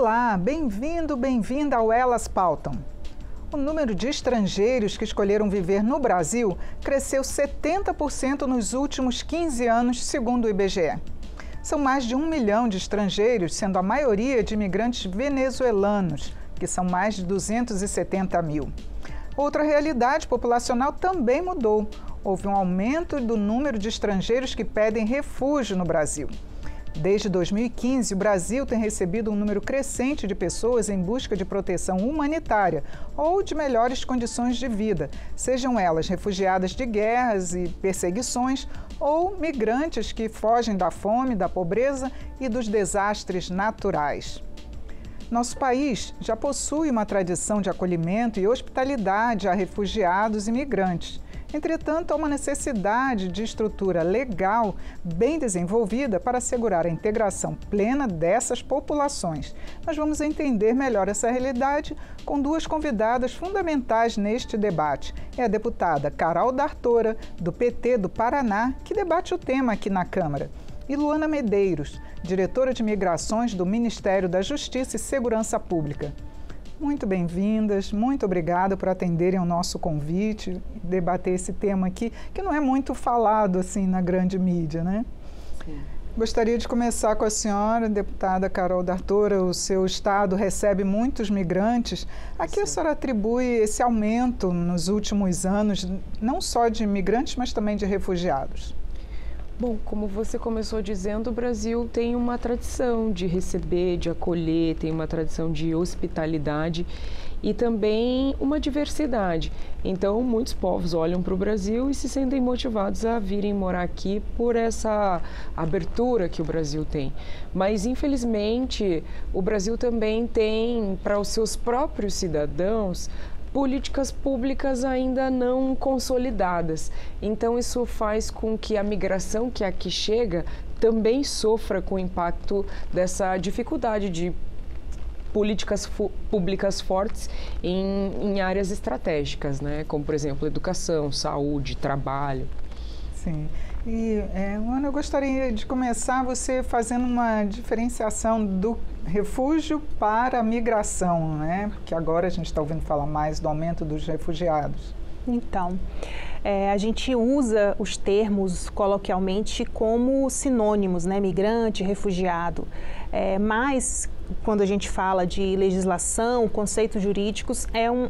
Olá, bem-vindo, bem-vinda ao Elas Pautam. O número de estrangeiros que escolheram viver no Brasil cresceu 70% nos últimos 15 anos, segundo o IBGE. São mais de 1 milhão de estrangeiros, sendo a maioria de imigrantes venezuelanos, que são mais de 270 mil. Outra realidade populacional também mudou. Houve um aumento do número de estrangeiros que pedem refúgio no Brasil. Desde 2015, o Brasil tem recebido um número crescente de pessoas em busca de proteção humanitária ou de melhores condições de vida, sejam elas refugiadas de guerras e perseguições ou migrantes que fogem da fome, da pobreza e dos desastres naturais. Nosso país já possui uma tradição de acolhimento e hospitalidade a refugiados e migrantes. Entretanto, há uma necessidade de estrutura legal bem desenvolvida para assegurar a integração plena dessas populações. Nós vamos entender melhor essa realidade com duas convidadas fundamentais neste debate. É a deputada Carol D'Artora, do PT do Paraná, que debate o tema aqui na Câmara, e Luana Medeiros, diretora de Migrações do Ministério da Justiça e Segurança Pública. Muito bem-vindas, muito obrigada por atenderem ao nosso convite, debater esse tema aqui, que não é muito falado assim na grande mídia, né? Sim. Gostaria de começar com a senhora, deputada Carol D'Artora. O seu estado recebe muitos migrantes. A que a senhora atribui esse aumento nos últimos anos, não só de imigrantes, mas também de refugiados? Bom, como você começou dizendo, o Brasil tem uma tradição de receber, de acolher, tem uma tradição de hospitalidade e também uma diversidade. Então, muitos povos olham para o Brasil e se sentem motivados a virem morar aqui por essa abertura que o Brasil tem. Mas, infelizmente, o Brasil também tem, para os seus próprios cidadãos, políticas públicas ainda não consolidadas. Então, isso faz com que a migração que aqui chega também sofra com o impacto dessa dificuldade de políticas públicas fortes em áreas estratégicas, né? Como, por exemplo, educação, saúde, trabalho. Sim. E, Ana, eu gostaria de começar você fazendo uma diferenciação do refúgio para a migração, né? Porque agora a gente está ouvindo falar mais do aumento dos refugiados. Então, a gente usa os termos coloquialmente como sinônimos, né? Migrante, refugiado. Mas, quando a gente fala de legislação, conceitos jurídicos,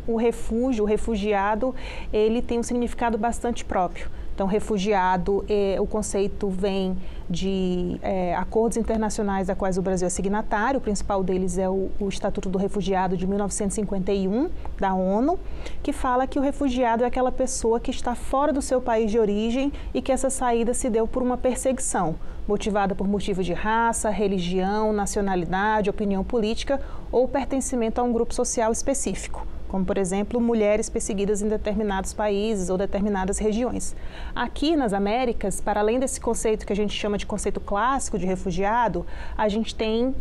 o refúgio, o refugiado, ele tem um significado bastante próprio. Então, refugiado, o conceito vem de acordos internacionais a quais o Brasil é signatário. O principal deles é o Estatuto do Refugiado de 1951, da ONU, que fala que o refugiado é aquela pessoa que está fora do seu país de origem e que essa saída se deu por uma perseguição, motivada por motivo de raça, religião, nacionalidade, opinião política ou pertencimento a um grupo social específico, como, por exemplo, mulheres perseguidas em determinados países ou determinadas regiões. Aqui nas Américas, para além desse conceito que a gente chama de conceito clássico de refugiado, a gente tem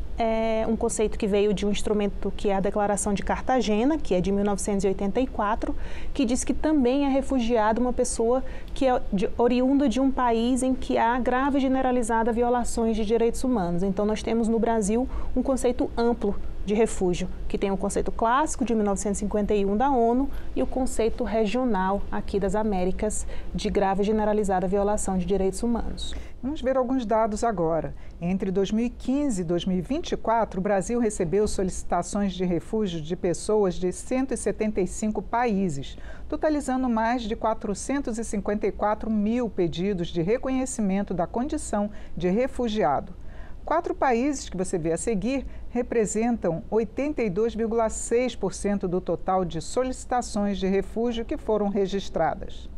um conceito que veio de um instrumento que é a Declaração de Cartagena, que é de 1984, que diz que também é refugiado uma pessoa que é oriunda de um país em que há grave e generalizada violações de direitos humanos. Então, nós temos no Brasil um conceito amplo de refúgio, que tem o conceito clássico de 1951 da ONU e o conceito regional aqui das Américas de grave e generalizada violação de direitos humanos. Vamos ver alguns dados agora. Entre 2015 e 2024, o Brasil recebeu solicitações de refúgio de pessoas de 175 países, totalizando mais de 454 mil pedidos de reconhecimento da condição de refugiado. 4 países que você vê a seguir representam 82,6% do total de solicitações de refúgio que foram registradas.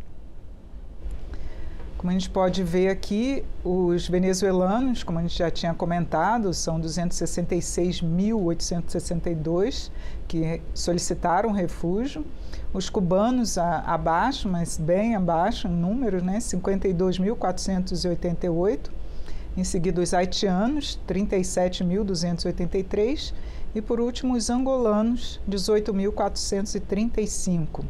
Como a gente pode ver aqui, os venezuelanos, como a gente já tinha comentado, são 266.862 que solicitaram refúgio. Os cubanos abaixo, mas bem abaixo em números, né? 52.488. Em seguida, os haitianos, 37.283. E, por último, os angolanos, 18.435.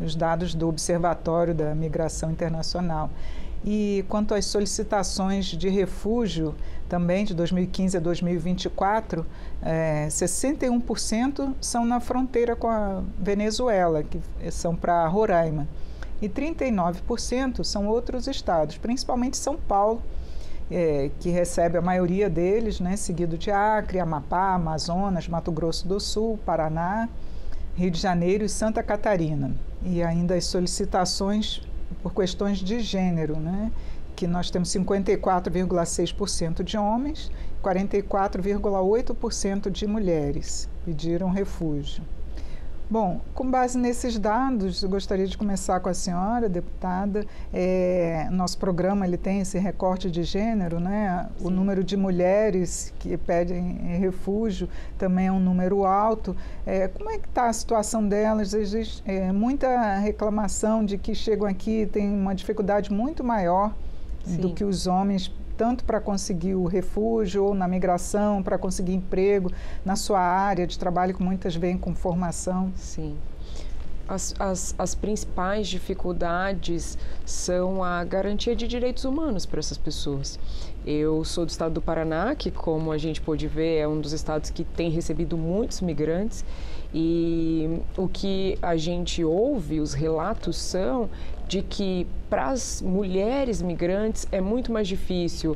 Os dados do Observatório da Migração Internacional. E quanto às solicitações de refúgio, também de 2015 a 2024, 61% são na fronteira com a Venezuela, que são para Roraima. E 39% são outros estados, principalmente São Paulo, que recebe a maioria deles, né, seguido de Acre, Amapá, Amazonas, Mato Grosso do Sul, Paraná, Rio de Janeiro e Santa Catarina. E ainda as solicitações por questões de gênero, né, que nós temos 54,6% de homens, 44,8% de mulheres pediram refúgio. Bom, com base nesses dados, eu gostaria de começar com a senhora, deputada. Nosso programa ele tem esse recorte de gênero, né? O número de mulheres que pedem refúgio também é um número alto. Como é que está a situação delas? Existe muita reclamação de que chegam aqui e têm uma dificuldade muito maior do que os homens, tanto para conseguir o refúgio ou na migração, para conseguir emprego na sua área de trabalho, que muitas vêm com formação. Sim. As principais dificuldades são a garantia de direitos humanos para essas pessoas. Eu sou do estado do Paraná, que, como a gente pôde ver, é um dos estados que tem recebido muitos migrantes, e o que a gente ouve, os relatos são de que para as mulheres migrantes é muito mais difícil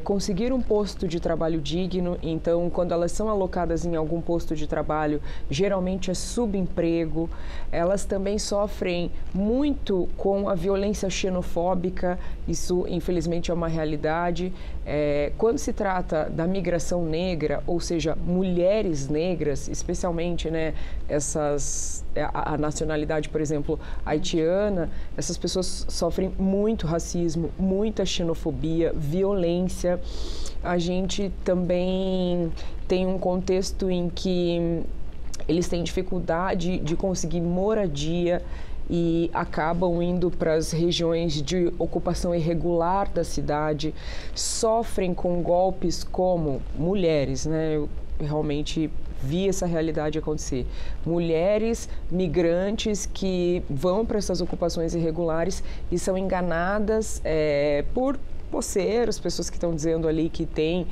conseguir um posto de trabalho digno. Então, quando elas são alocadas em algum posto de trabalho, geralmente é subemprego. Elas também sofrem muito com a violência xenofóbica, isso infelizmente é uma realidade. Quando se trata da migração negra, ou seja, mulheres negras, especialmente, né, a nacionalidade, por exemplo, haitiana, essas pessoas sofrem muito racismo, muita xenofobia, violência. A gente também tem um contexto em que eles têm dificuldade de conseguir moradia e acabam indo para as regiões de ocupação irregular da cidade, sofrem com golpes como mulheres, né? Eu realmente vi essa realidade acontecer. Mulheres migrantes que vão para essas ocupações irregulares e são enganadas por poceiros, pessoas que estão dizendo ali que tem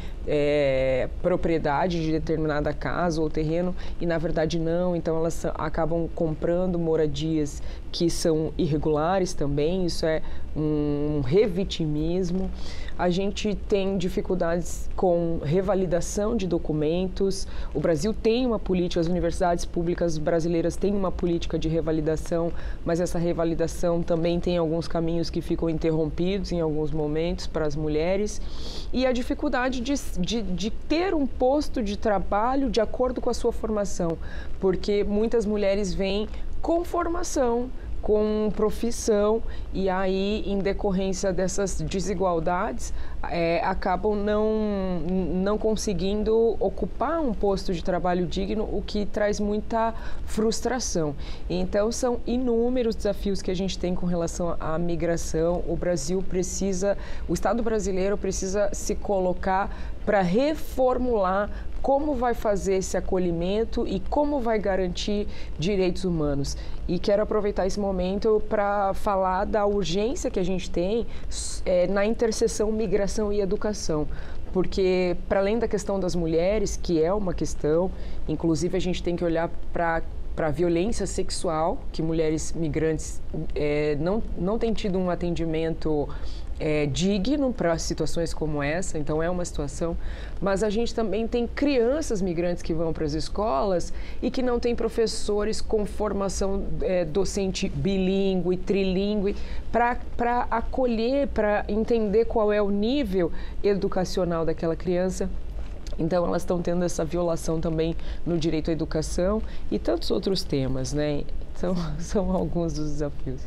propriedade de determinada casa ou terreno e na verdade não, então elas acabam comprando moradias que são irregulares também, isso é um revitimismo. A gente tem dificuldades com revalidação de documentos. O Brasil tem uma política, as universidades públicas brasileiras têm uma política de revalidação, mas essa revalidação também tem alguns caminhos que ficam interrompidos em alguns momentos para as mulheres. E a dificuldade de ter um posto de trabalho de acordo com a sua formação, porque muitas mulheres vêm com formação, com profissão, e aí, em decorrência dessas desigualdades, acabam não conseguindo ocupar um posto de trabalho digno, o que traz muita frustração. Então, são inúmeros desafios que a gente tem com relação à migração. O Estado brasileiro precisa se colocar para reformular como vai fazer esse acolhimento e como vai garantir direitos humanos. E quero aproveitar esse momento para falar da urgência que a gente tem na interseção migração e educação. Porque, para além da questão das mulheres, que é uma questão, inclusive a gente tem que olhar para a violência sexual, que mulheres migrantes não têm tido um atendimento digno para situações como essa, então é uma situação, mas a gente também tem crianças migrantes que vão para as escolas e que não têm professores com formação docente bilíngue, trilíngue, para acolher, para entender qual é o nível educacional daquela criança. Então, elas estão tendo essa violação também no direito à educação e tantos outros temas, né? Então, são alguns dos desafios.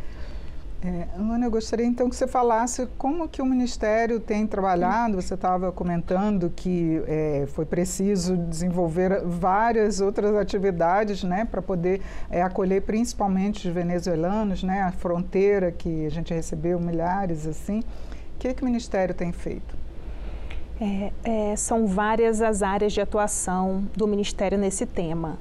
Ana, eu gostaria então que você falasse como que o Ministério tem trabalhado. Você estava comentando que foi preciso desenvolver várias outras atividades, né, para poder acolher principalmente os venezuelanos, né, a fronteira que a gente recebeu milhares, assim. O que o Ministério tem feito? São várias as áreas de atuação do Ministério nesse tema.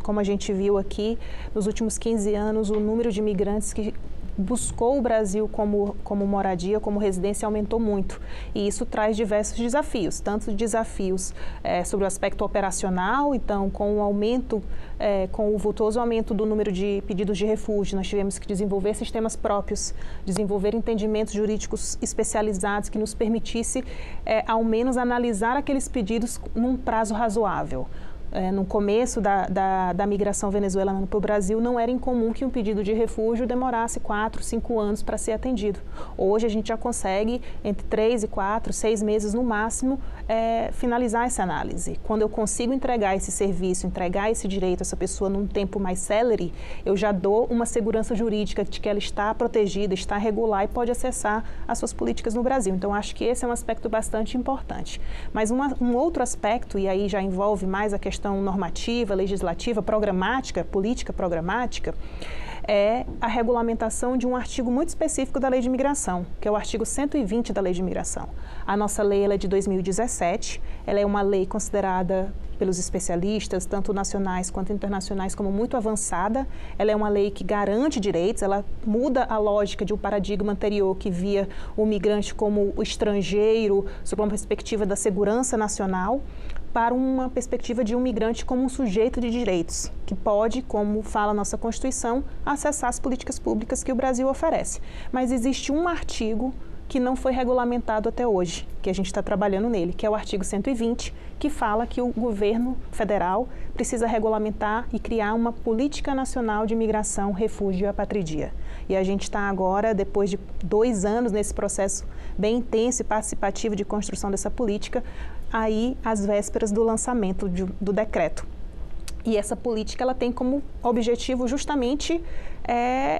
Como a gente viu aqui, nos últimos 15 anos, o número de imigrantes que buscou o Brasil como moradia, como residência, aumentou muito. E isso traz diversos desafios, tanto desafios sobre o aspecto operacional, então com o aumento, com o vultoso aumento do número de pedidos de refúgio, nós tivemos que desenvolver sistemas próprios, desenvolver entendimentos jurídicos especializados que nos permitisse, ao menos, analisar aqueles pedidos num prazo razoável. No começo da migração venezuelana para o Brasil, não era incomum que um pedido de refúgio demorasse 4, 5 anos para ser atendido. Hoje a gente já consegue, entre 3 e 4, 6 meses no máximo, finalizar essa análise. Quando eu consigo entregar esse serviço, entregar esse direito a essa pessoa num tempo mais célere, eu já dou uma segurança jurídica de que ela está protegida, está regular e pode acessar as suas políticas no Brasil. Então, acho que esse é um aspecto bastante importante. Mas um outro aspecto, e aí já envolve mais a questão normativa, legislativa, programática, política programática, é a regulamentação de um artigo muito específico da Lei de Imigração, que é o artigo 120 da Lei de Imigração. A nossa lei ela é de 2017, ela é uma lei considerada pelos especialistas, tanto nacionais quanto internacionais, como muito avançada. Ela é uma lei que garante direitos, ela muda a lógica de um paradigma anterior que via o migrante como o estrangeiro, sob uma perspectiva da segurança nacional, para uma perspectiva de um migrante como um sujeito de direitos, que pode, como fala a nossa Constituição, acessar as políticas públicas que o Brasil oferece. Mas existe um artigo que não foi regulamentado até hoje, que a gente está trabalhando nele, que é o artigo 120, que fala que o governo federal precisa regulamentar e criar uma política nacional de imigração, refúgio e apatridia. E a gente está agora, depois de 2 anos nesse processo bem intenso e participativo de construção dessa política, aí às vésperas do lançamento do decreto. E essa política ela tem como objetivo justamente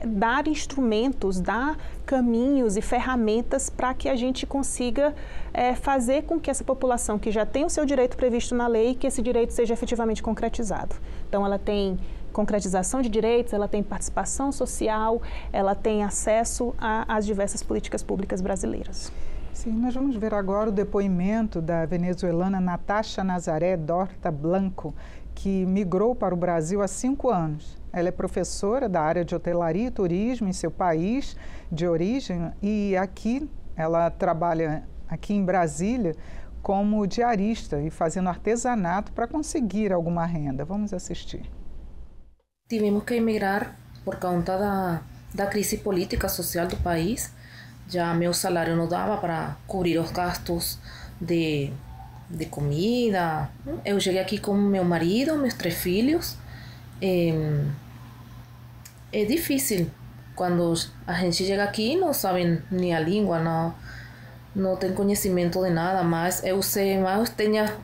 dar instrumentos, dar caminhos e ferramentas para que a gente consiga fazer com que essa população que já tem o seu direito previsto na lei, que esse direito seja efetivamente concretizado. Então, ela tem concretização de direitos, ela tem participação social, ela tem acesso às diversas políticas públicas brasileiras. Sim, nós vamos ver agora o depoimento da venezuelana Natasha Nazaré Dorta Blanco, que migrou para o Brasil há 5 anos. Ela é professora da área de hotelaria e turismo em seu país de origem e aqui ela trabalha aqui em Brasília como diarista e fazendo artesanato para conseguir alguma renda. Vamos assistir. Tivemos que emigrar por conta da crise política social do país. Já meu salário não dava para cobrir os gastos de comida. Eu cheguei aqui com meu marido, meus 3 filhos. É difícil quando a gente chega aqui, não sabe nem a língua, não tem conhecimento de nada, mas eu sei, mas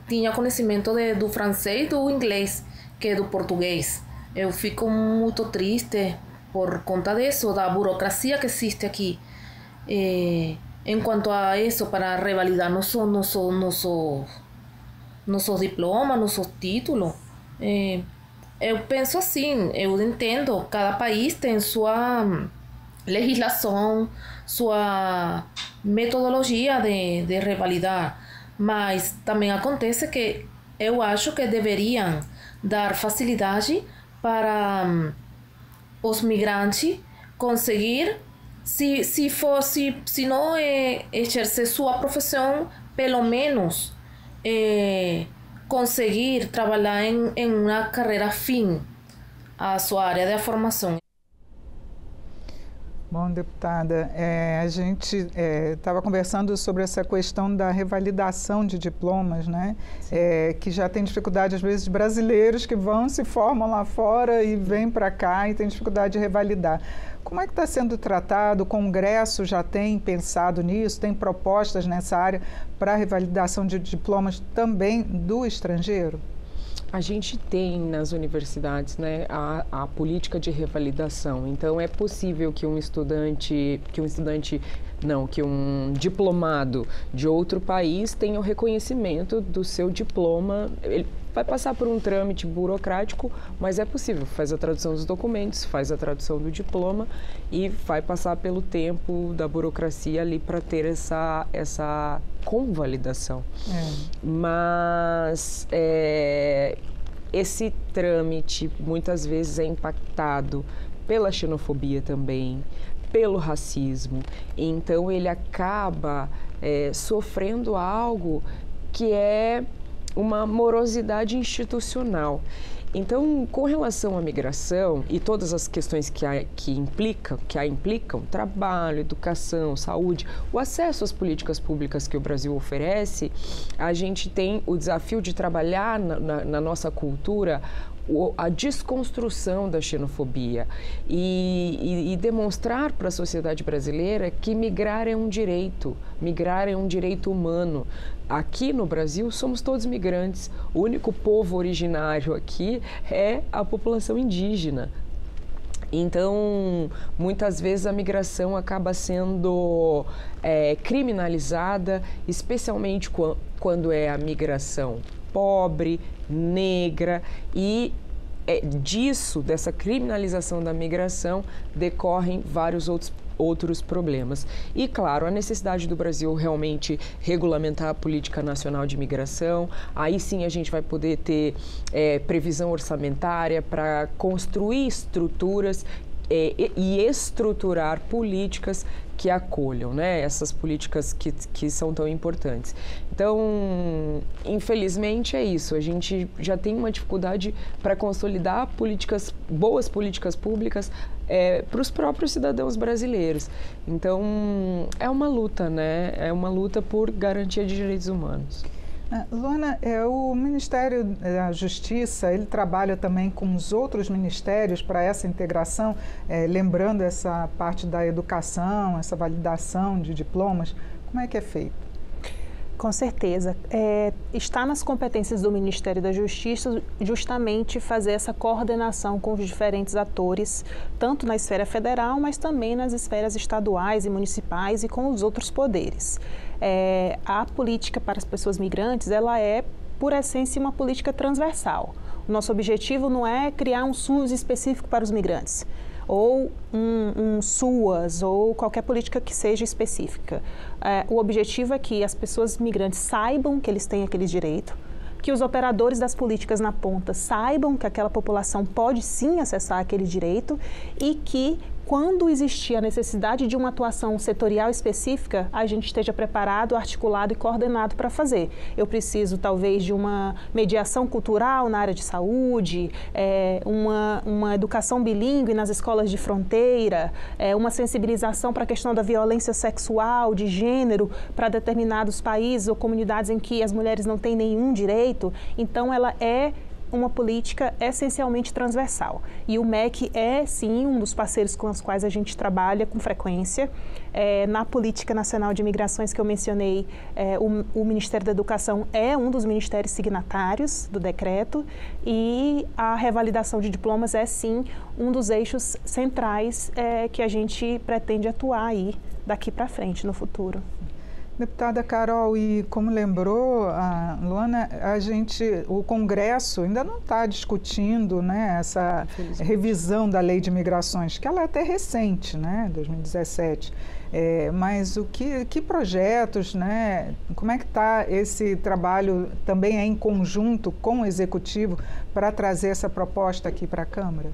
tinha conhecimento do francês e do inglês, que é do português. Eu fico muito triste por conta disso, da burocracia que existe aqui. Em quanto a isso, para revalidar nossos diplomas, nossos títulos, eu penso assim, eu entendo, cada país tem sua legislação, sua metodologia de revalidar, mas também acontece que eu acho que deveriam dar facilidade para os migrantes conseguir, se não exercer sua profissão, pelo menos conseguir trabalhar em uma carreira afim à sua área de formação. Bom, deputada, a gente estava conversando sobre essa questão da revalidação de diplomas, né? Que já tem dificuldade, às vezes, brasileiros que vão, se formam lá fora e vêm para cá e tem dificuldade de revalidar. Como é que está sendo tratado? O Congresso já tem pensado nisso? Tem propostas nessa área para a revalidação de diplomas também do estrangeiro? A gente tem nas universidades, né, a política de revalidação. Então, é possível que um diplomado de outro país tenha o reconhecimento do seu diploma. Ele vai passar por um trâmite burocrático, mas é possível. Faz a tradução dos documentos, faz a tradução do diploma e vai passar pelo tempo da burocracia ali para ter essa convalidação. Mas esse trâmite muitas vezes é impactado pela xenofobia também, pelo racismo. Então ele acaba sofrendo algo que é uma morosidade institucional. Então, com relação à migração e todas as questões que a implicam, trabalho, educação, saúde, o acesso às políticas públicas que o Brasil oferece, a gente tem o desafio de trabalhar na nossa cultura a desconstrução da xenofobia e demonstrar para a sociedade brasileira que migrar é um direito humano. Aqui no Brasil somos todos migrantes, o único povo originário aqui é a população indígena. Então, muitas vezes a migração acaba sendo criminalizada, especialmente quando é a migração pobre, negra, e dessa criminalização da migração, decorrem vários outros problemas. E, claro, a necessidade do Brasil realmente regulamentar a política nacional de imigração. Aí sim a gente vai poder ter previsão orçamentária para construir estruturas e estruturar políticas que acolham, né, essas políticas que são tão importantes. Então, infelizmente é isso, a gente já tem uma dificuldade para consolidar boas políticas públicas para os próprios cidadãos brasileiros. Então, é uma luta, né, é uma luta por garantia de direitos humanos. Luana, o Ministério da Justiça, ele trabalha também com os outros ministérios para essa integração, lembrando essa parte da educação, essa validação de diplomas, como é que é feito? Com certeza. Está nas competências do Ministério da Justiça justamente fazer essa coordenação com os diferentes atores, tanto na esfera federal, mas também nas esferas estaduais e municipais e com os outros poderes. A política para as pessoas migrantes, ela é, por essência, uma política transversal. O nosso objetivo não é criar um SUS específico para os migrantes, ou um SUAS, ou qualquer política que seja específica. O objetivo é que as pessoas migrantes saibam que eles têm aquele direito, que os operadores das políticas na ponta saibam que aquela população pode sim acessar aquele direito e que, quando existir a necessidade de uma atuação setorial específica, a gente esteja preparado, articulado e coordenado para fazer. Eu preciso, talvez, de uma mediação cultural na área de saúde, uma educação bilíngue nas escolas de fronteira, uma sensibilização para a questão da violência sexual, de gênero, para determinados países ou comunidades em que as mulheres não têm nenhum direito. Então, ela é uma política essencialmente transversal. E o MEC é, sim, um dos parceiros com os quais a gente trabalha com frequência. Na Política Nacional de Imigrações que eu mencionei, o Ministério da Educação é um dos ministérios signatários do decreto e a revalidação de diplomas é, sim, um dos eixos centrais que a gente pretende atuar aí daqui para frente, no futuro. Deputada Carol, e como lembrou a Luana, o Congresso ainda não está discutindo, né, essa revisão da Lei de Imigrações, que ela é até recente, né, 2017. Mas que projetos, né, como é que está esse trabalho também em conjunto com o Executivo para trazer essa proposta aqui para a Câmara?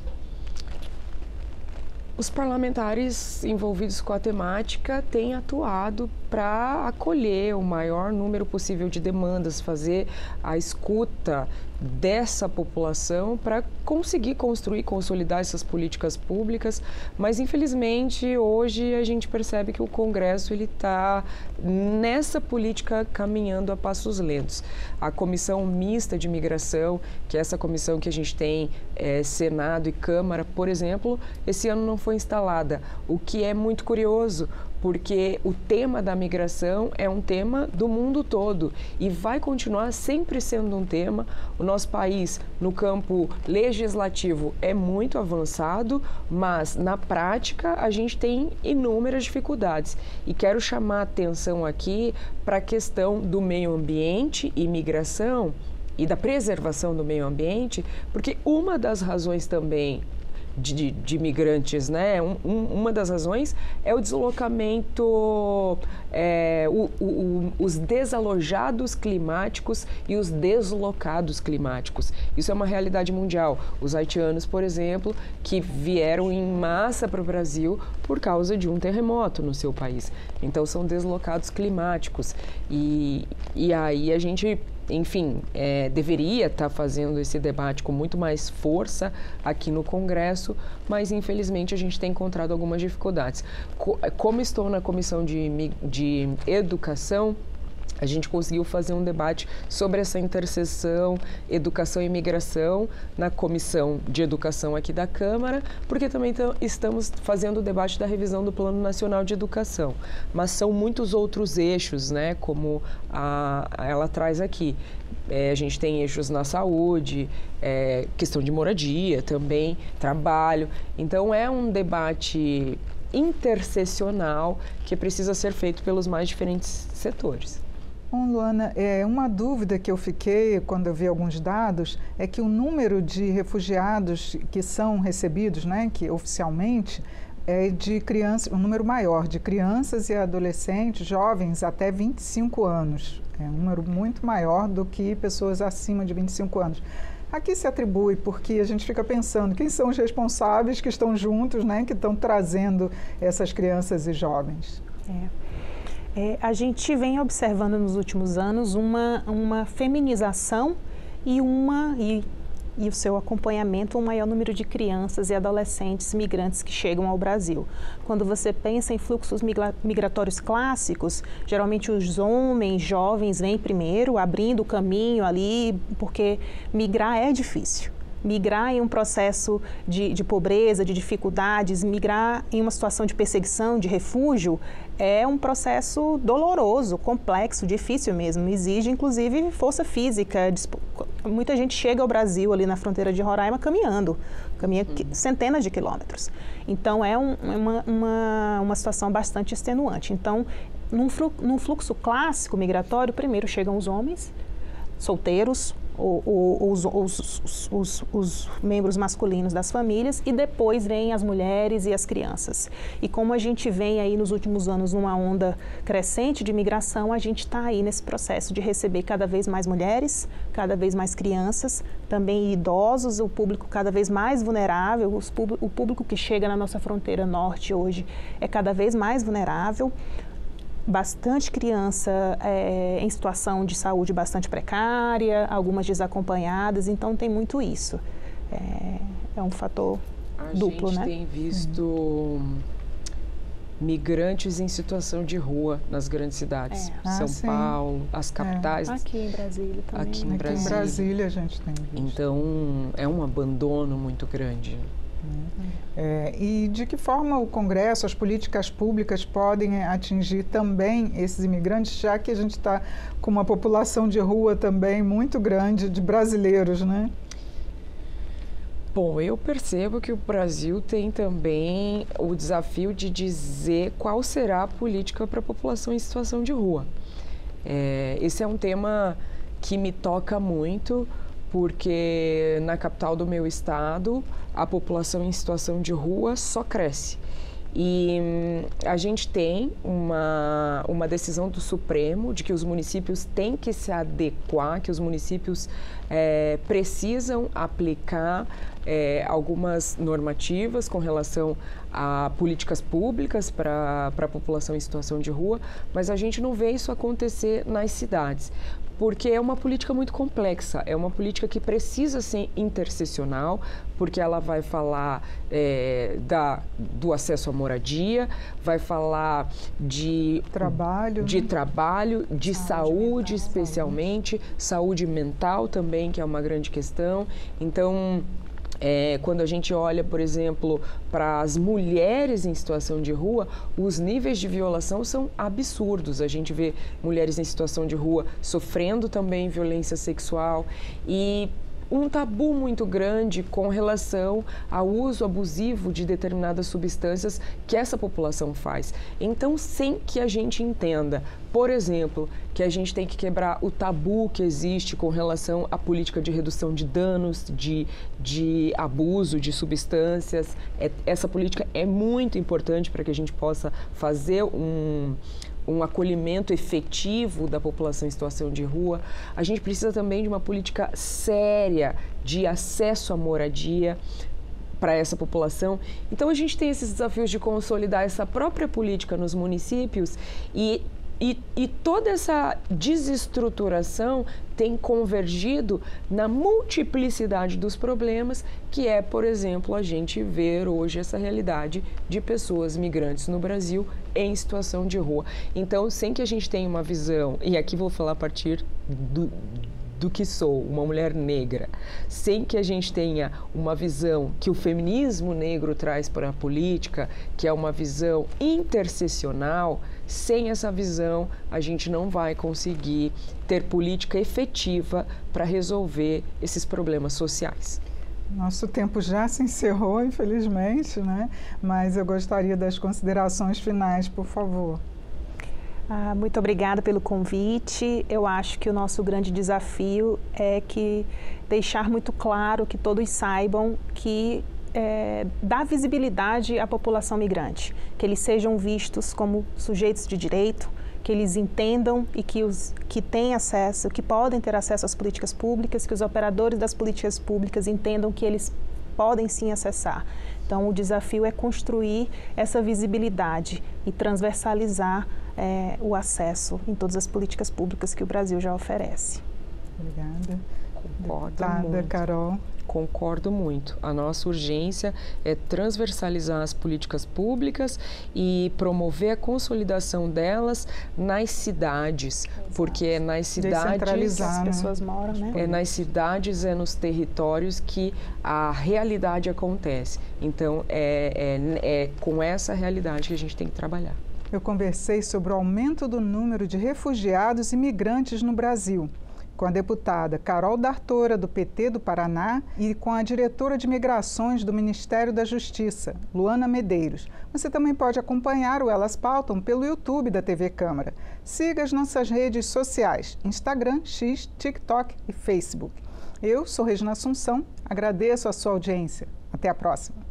Os parlamentares envolvidos com a temática têm atuado para acolher o maior número possível de demandas, fazer a escuta dessa população para conseguir construir e consolidar essas políticas públicas, mas infelizmente hoje a gente percebe que o Congresso está nessa política caminhando a passos lentos. A Comissão Mista de Imigração, que é essa comissão que a gente tem Senado e Câmara, por exemplo, esse ano não foi instalada, o que é muito curioso, porque o tema da migração é um tema do mundo todo e vai continuar sempre sendo um tema. O nosso país, no campo legislativo, é muito avançado, mas na prática a gente tem inúmeras dificuldades. E quero chamar a atenção aqui para a questão do meio ambiente e migração e da preservação do meio ambiente, porque uma das razões também de imigrantes, né? Uma das razões é o deslocamento, os desalojados climáticos e os deslocados climáticos. Isso é uma realidade mundial. Os haitianos, por exemplo, que vieram em massa para o Brasil por causa de um terremoto no seu país. Então, são deslocados climáticos. E aí a gente, enfim, deveria estar fazendo esse debate com muito mais força aqui no Congresso, mas infelizmente a gente tem encontrado algumas dificuldades. Como estou na Comissão de Educação, a gente conseguiu fazer um debate sobre essa interseção educação e imigração na Comissão de Educação aqui da Câmara, porque também estamos fazendo o debate da revisão do Plano Nacional de Educação. Mas são muitos outros eixos, né, como ela traz aqui. A gente tem eixos na saúde, questão de moradia também, trabalho. Então, é um debate interseccional que precisa ser feito pelos mais diferentes setores. Bom, Luana, uma dúvida que eu fiquei quando eu vi alguns dados é que o número de refugiados que são recebidos, né, que oficialmente, é de crianças, um número maior de crianças e adolescentes, jovens até 25 anos. É um número muito maior do que pessoas acima de 25 anos. A que se atribui? Porque a gente fica pensando, quem são os responsáveis que estão juntos, né, que estão trazendo essas crianças e jovens? A gente vem observando nos últimos anos uma feminização e o seu acompanhamento, um maior número de crianças e adolescentes migrantes que chegam ao Brasil. Quando você pensa em fluxos migratórios clássicos, geralmente os homens jovens vêm primeiro, abrindo o caminho ali, porque migrar é difícil. Migrar em um processo de pobreza, de dificuldades, migrar em uma situação de perseguição, de refúgio, é um processo doloroso, complexo, difícil mesmo. Exige, inclusive, força física. Muita gente chega ao Brasil, ali na fronteira de Roraima, caminha centenas de quilômetros. Então, é uma situação bastante extenuante. Então, num fluxo clássico migratório, primeiro chegam os homens solteiros, os membros masculinos das famílias, e depois vêm as mulheres e as crianças. E como a gente vem aí nos últimos anos numa onda crescente de migração, a gente está aí nesse processo de receber cada vez mais mulheres, cada vez mais crianças, também idosos, o público cada vez mais vulnerável, o público que chega na nossa fronteira norte hoje é cada vez mais vulnerável. Bastante criança em situação de saúde bastante precária, algumas desacompanhadas, então tem muito isso. É um fator duplo, né? A gente tem visto migrantes em situação de rua nas grandes cidades. São Paulo, as capitais. Aqui em Brasília também. Aqui em Brasília a gente tem visto. Então, é um abandono muito grande. E de que forma o Congresso, as políticas públicas podem atingir também esses imigrantes, já que a gente está com uma população de rua também muito grande de brasileiros, né? Bom, eu percebo que o Brasil tem também o desafio de dizer qual será a política para a população em situação de rua. Esse é um tema que me toca muito, porque na capital do meu estado, a população em situação de rua só cresce. E a gente tem uma decisão do Supremo de que os municípios têm que se adequar, que os municípios precisam aplicar algumas normativas com relação a políticas públicas para a população em situação de rua, mas a gente não vê isso acontecer nas cidades. Porque é uma política muito complexa, é uma política que precisa ser interseccional, porque ela vai falar do acesso à moradia, vai falar de trabalho, de saúde mental, especialmente, saúde mental também, que é uma grande questão. Então, quando a gente olha, por exemplo, para as mulheres em situação de rua, os níveis de violação são absurdos. A gente vê mulheres em situação de rua sofrendo também violência sexual, e um tabu muito grande com relação ao uso abusivo de determinadas substâncias que essa população faz. Então, sem que a gente entenda, por exemplo, que a gente tem que quebrar o tabu que existe com relação à política de redução de danos, de abuso de substâncias. Essa política é muito importante para que a gente possa fazer um acolhimento efetivo da população em situação de rua. A gente precisa também de uma política séria de acesso à moradia para essa população. Então, a gente tem esses desafios de consolidar essa própria política nos municípios e toda essa desestruturação tem convergido na multiplicidade dos problemas, que é, por exemplo, a gente ver hoje essa realidade de pessoas migrantes no Brasil em situação de rua. Então, sem que a gente tenha uma visão, e aqui vou falar a partir do que sou, uma mulher negra, sem que a gente tenha uma visão que o feminismo negro traz para a política, que é uma visão interseccional, sem essa visão a gente não vai conseguir ter política efetiva para resolver esses problemas sociais. Nosso tempo já se encerrou, infelizmente, né? Mas eu gostaria das considerações finais, por favor. Muito obrigada pelo convite. Eu acho que o nosso grande desafio é deixar muito claro que todos saibam que dá visibilidade à população migrante, que eles sejam vistos como sujeitos de direito, que eles entendam e que os que têm acesso, que podem ter acesso às políticas públicas, que os operadores das políticas públicas entendam que eles podem sim acessar. Então, o desafio é construir essa visibilidade e transversalizar o acesso em todas as políticas públicas que o Brasil já oferece. Obrigada. Concordo muito. Carol. Concordo muito. A nossa urgência é transversalizar as políticas públicas e promover a consolidação delas nas cidades, porque é nas cidades as pessoas moram, né? É nas cidades, é nos territórios que a realidade acontece. Então, é com essa realidade que a gente tem que trabalhar. Eu conversei sobre o aumento do número de refugiados e migrantes no Brasil, com a deputada Carol D'Artora, do PT do Paraná, e com a diretora de Migrações do Ministério da Justiça, Luana Medeiros. Você também pode acompanhar o Elas Pautam pelo YouTube da TV Câmara. Siga as nossas redes sociais, Instagram, X, TikTok e Facebook. Eu sou Regina Assunção, agradeço a sua audiência. Até a próxima.